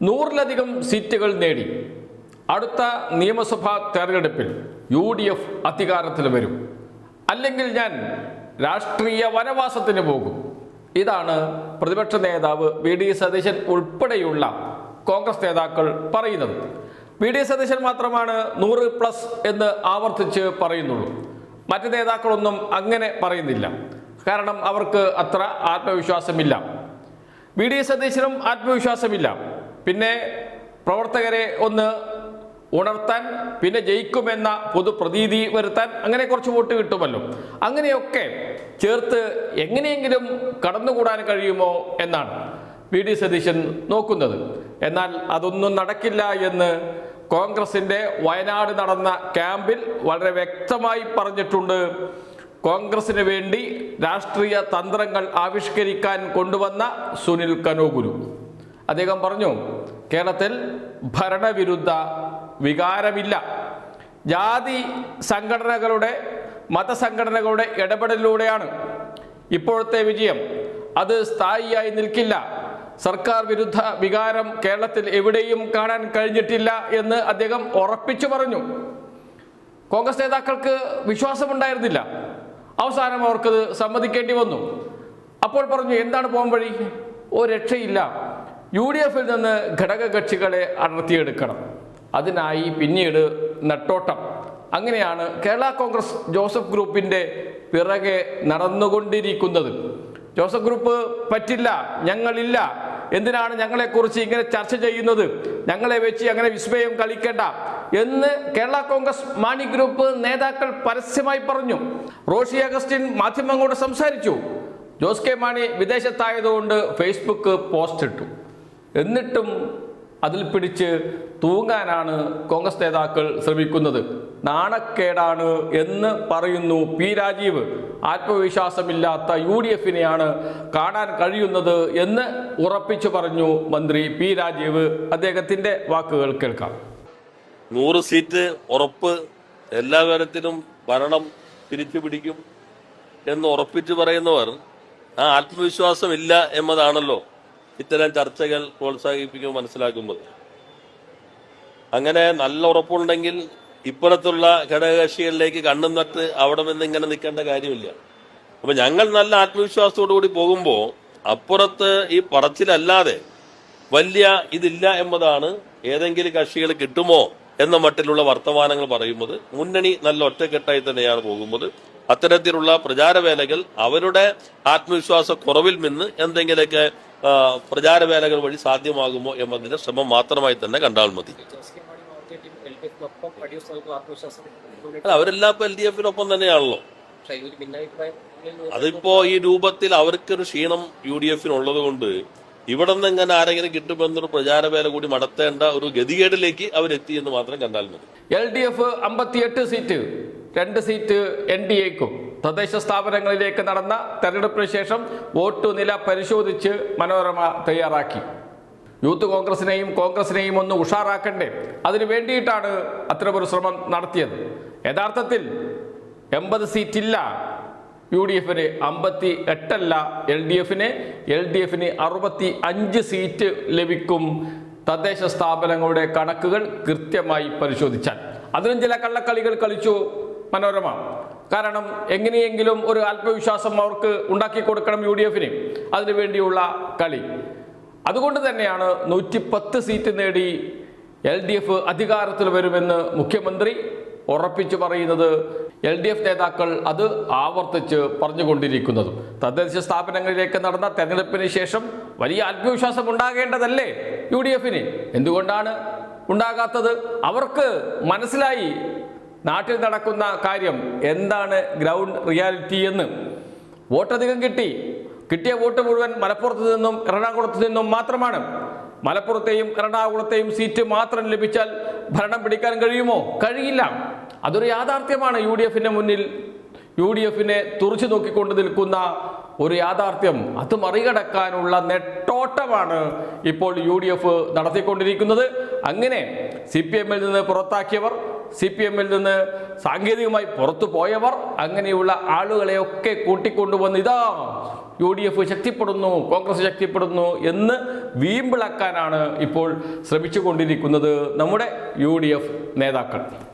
100-ലധികം സീറ്റുകൾ നേടി അടുത്ത നിയമസഭാ തെരഞ്ഞെടുപ്പിൽ UDF അധികാരത്തിൽ വരും, അല്ലെങ്കിൽ ഞാൻ രാഷ്ട്രീയ വനവാസത്തിന് പോകും. ഇതാണ് പ്രതിപക്ഷ നേതാവ് VD സതീശൻ ഉൾപ്പെടെയുള്ള കോൺഗ്രസ് നേതാക്കൾ പറയുന്നത്. VD സതീശൻ മാത്രമാണ് 100+ എന്ന് ആവർത്തിച്ച് പറയുന്നുള്ളൂ. മറ്റ് നേതാക്കളൊന്നും അങ്ങനെ പറയുന്നില്ല. കാരണം അവർക്ക് അത്ര ആത്മവിശ്വാസമില്ല. VD സതീശനും ആത്മവിശ്വാസമില്ല. പിന്നെ പ്രവർത്തകരെ ഒന്ന് ഉണർത്താൻ, പിന്നെ ജയിക്കുമെന്ന പൊതുപ്രതീതി വരുത്താൻ, അങ്ങനെ കുറച്ച് വോട്ട് കിട്ടുമല്ലോ. അങ്ങനെയൊക്കെ ചേർത്ത് എങ്ങനെയെങ്കിലും കടന്നുകൂടാൻ കഴിയുമോ എന്നാണ് VD സതീശൻ നോക്കുന്നത്. എന്നാൽ അതൊന്നും നടക്കില്ല എന്ന് കോൺഗ്രസിൻ്റെ വയനാട് നടന്ന ക്യാമ്പിൽ വളരെ വ്യക്തമായി പറഞ്ഞിട്ടുണ്ട്. കോൺഗ്രസിന് വേണ്ടി രാഷ്ട്രീയ തന്ത്രങ്ങൾ ആവിഷ്കരിക്കാൻ കൊണ്ടുവന്ന സുനിൽ കനോഗുരു അദ്ദേഹം പറഞ്ഞു, കേരളത്തിൽ ഭരണവിരുദ്ധ വികാരമില്ല. ജാതി സംഘടനകളുടെ, മതസംഘടനകളുടെ ഇടപെടലിലൂടെയാണ് ഇപ്പോഴത്തെ വിജയം. അത് സ്ഥായിയായി നിൽക്കില്ല. സർക്കാർ വിരുദ്ധ വികാരം കേരളത്തിൽ എവിടെയും കാണാൻ കഴിഞ്ഞിട്ടില്ല എന്ന് അദ്ദേഹം ഉറപ്പിച്ചു പറഞ്ഞു. കോൺഗ്രസ് നേതാക്കൾക്ക് വിശ്വാസമുണ്ടായിരുന്നില്ല. അവസാനം അവർക്കത് സമ്മതിക്കേണ്ടി വന്നു. അപ്പോൾ പറഞ്ഞു, എന്താണ് പോകാൻ വഴി? രക്ഷയില്ല. UDFിൽ നിന്ന് ഘടകകക്ഷികളെ അടർത്തിയെടുക്കണം. അതിനായി പിന്നീട് നെട്ടോട്ടം. അങ്ങനെയാണ് കേരള കോൺഗ്രസ് ജോസഫ് ഗ്രൂപ്പിൻ്റെ പിറകെ നടന്നുകൊണ്ടിരിക്കുന്നത്. ജോസഫ് ഗ്രൂപ്പ് പറ്റില്ല, ഞങ്ങളില്ല, എന്തിനാണ് ഞങ്ങളെക്കുറിച്ച് ഇങ്ങനെ ചർച്ച ചെയ്യുന്നത്, ഞങ്ങളെ വെച്ച് അങ്ങനെ വിസ്മയം കളിക്കേണ്ട എന്ന് കേരള കോൺഗ്രസ് മാണി ഗ്രൂപ്പ് നേതാക്കൾ പരസ്യമായി പറഞ്ഞു. റോഷി അഗസ്റ്റിൻ മാധ്യമങ്ങളോട് സംസാരിച്ചു. ജോസ് കെ മാണി വിദേശത്തായതുകൊണ്ട് ഫേസ്ബുക്ക് പോസ്റ്റ് ഇട്ടു. എന്നിട്ടും അതിൽ പിടിച്ച് തൂങ്ങാനാണ് കോൺഗ്രസ് നേതാക്കൾ ശ്രമിക്കുന്നത്. നാണക്കേടാണ് എന്ന് പറയുന്നു P രാജീവ്. ആത്മവിശ്വാസമില്ലാത്ത UDFിനെയാണ് കാണാൻ കഴിയുന്നത് എന്ന് ഉറപ്പിച്ചു പറഞ്ഞു മന്ത്രി P രാജീവ്. അദ്ദേഹത്തിൻ്റെ വാക്കുകൾ കേൾക്കാം. 100 സീറ്റ് ഉറപ്പ്, എല്ലാ കാര്യത്തിലും ഭരണം തിരിച്ചു പിടിക്കും എന്ന് ഉറപ്പിച്ചു പറയുന്നവർ ആ ആത്മവിശ്വാസമില്ല എന്നതാണല്ലോ ഇത്തരം ചർച്ചകൾ പ്രോത്സാഹിപ്പിക്കുമ്പോൾ മനസ്സിലാക്കുന്നത്. അങ്ങനെ നല്ല ഉറപ്പുണ്ടെങ്കിൽ ഇപ്പുറത്തുള്ള ഘടകകക്ഷികളിലേക്ക് കണ്ണും നട്ട് അവിടെ നിന്ന് ഇങ്ങനെ നിൽക്കേണ്ട കാര്യമില്ല. അപ്പൊ ഞങ്ങൾ നല്ല ആത്മവിശ്വാസത്തോടു കൂടി പോകുമ്പോൾ അപ്പുറത്ത് ഈ പറച്ചിലല്ലാതെ വലിയ ഇതില്ല എന്നതാണ് ഏതെങ്കിലും കക്ഷികൾ കിട്ടുമോ എന്ന മട്ടിലുള്ള വർത്തമാനങ്ങൾ പറയുന്നത്. മുന്നണി നല്ല ഒറ്റക്കെട്ടായി തന്നെയാണ് പോകുന്നത്. അത്തരത്തിലുള്ള പ്രചാരവേലകൾ അവരുടെ ആത്മവിശ്വാസ കുറവിൽ നിന്ന് എന്തെങ്കിലുമൊക്കെ പ്രചാരവേലകൾ വഴി സാധ്യമാകുമോ എന്നതിന്റെ ശ്രമം മാത്രമായി തന്നെ കണ്ടാൽ മതി. അവരെല്ലാം ഇപ്പൊ LDFിനൊപ്പം തന്നെയാണല്ലോ. അതിപ്പോ ഈ രൂപത്തിൽ അവർക്കൊരു ക്ഷീണം UDFിനുള്ളത് കൊണ്ട് ഇവിടെ നിന്ന് എങ്ങനെ ആരെങ്കിലും കിട്ടുമെന്നൊരു പ്രചാരവേല കൂടി നടത്തേണ്ട ഒരു ഗതികേടിലേക്ക് അവരെത്തി എന്ന് മാത്രം കണ്ടാൽ മതി. LDF 58 സീറ്റ്, 2 സീറ്റ് NDAക്കും. തദ്ദേശ സ്ഥാപനങ്ങളിലേക്ക് നടന്ന തെരഞ്ഞെടുപ്പിന് ശേഷം വോട്ട് നില പരിശോധിച്ച് മനോരമ തയ്യാറാക്കി. യൂത്ത് കോൺഗ്രസിനെയും ഒന്ന് ഉഷാറാക്കണ്ടേ, അതിനു വേണ്ടിയിട്ടാണ് അത്തരമൊരു ശ്രമം നടത്തിയത്. യഥാർത്ഥത്തിൽ 80 സീറ്റില്ല UDFിന്, 58 LDFിന്. LDFിന് 65 സീറ്റ് ലഭിക്കും തദ്ദേശ സ്ഥാപനങ്ങളുടെ കണക്കുകൾ കൃത്യമായി പരിശോധിച്ചാൽ. അതിനും ചില കള്ളക്കളികൾ കളിച്ചു മനോരമ. കാരണം എങ്ങനെയെങ്കിലും ഒരു ആത്മവിശ്വാസം അവർക്ക് ഉണ്ടാക്കി കൊടുക്കണം UDFിന്, അതിനുവേണ്ടിയുള്ള കളി. അതുകൊണ്ട് തന്നെയാണ് 110 സീറ്റ് നേടി LDF അധികാരത്തിൽ വരുമെന്ന് മുഖ്യമന്ത്രി ഉറപ്പിച്ചു പറയുന്നത്. LDF നേതാക്കൾ അത് ആവർത്തിച്ച് പറഞ്ഞുകൊണ്ടിരിക്കുന്നത്. തദ്ദേശ സ്ഥാപനങ്ങളിലേക്ക് നടന്ന തെരഞ്ഞെടുപ്പിന് ശേഷം വലിയ ആത്മവിശ്വാസം ഉണ്ടാകേണ്ടതല്ലേ UDFിന്? എന്തുകൊണ്ടാണ് ഉണ്ടാകാത്തത്? അവർക്ക് മനസ്സിലായി നാട്ടിൽ നടക്കുന്ന കാര്യം എന്താണ്, ഗ്രൗണ്ട് റിയാലിറ്റി എന്ന്. വോട്ടധികം കിട്ടിയ വോട്ട് മുഴുവൻ മലപ്പുറത്ത് നിന്നും എറണാകുളത്ത് നിന്നും മാത്രമാണ്. മലപ്പുറത്തെയും എറണാകുളത്തെയും സീറ്റ് മാത്രം ലഭിച്ചാൽ ഭരണം പിടിക്കാൻ കഴിയുമോ? കഴിയില്ല. അതൊരു യാഥാർത്ഥ്യമാണ്. UDFിന്റെ മുന്നിൽ UDFിനെ തുറച്ചു നോക്കിക്കൊണ്ട് നിൽക്കുന്ന ഒരു യാഥാർത്ഥ്യം. അത് മറികടക്കാനുള്ള നെട്ടോട്ടമാണ് ഇപ്പോൾ UDF നടത്തിക്കൊണ്ടിരിക്കുന്നത്. അങ്ങനെ CPMൽ നിന്ന് പുറത്താക്കിയവർ, CPMൽ നിന്ന് സാങ്കേതികമായി പുറത്തു പോയവർ, അങ്ങനെയുള്ള ആളുകളെയൊക്കെ കൂട്ടിക്കൊണ്ടുവന്ന് ഇതാ UDF ശക്തിപ്പെടുന്നു, കോൺഗ്രസ് ശക്തിപ്പെടുന്നു എന്ന് വീമ്പിളക്കാനാണ് ഇപ്പോൾ ശ്രമിച്ചുകൊണ്ടിരിക്കുന്നത് നമ്മുടെ UDF നേതാക്കൾ.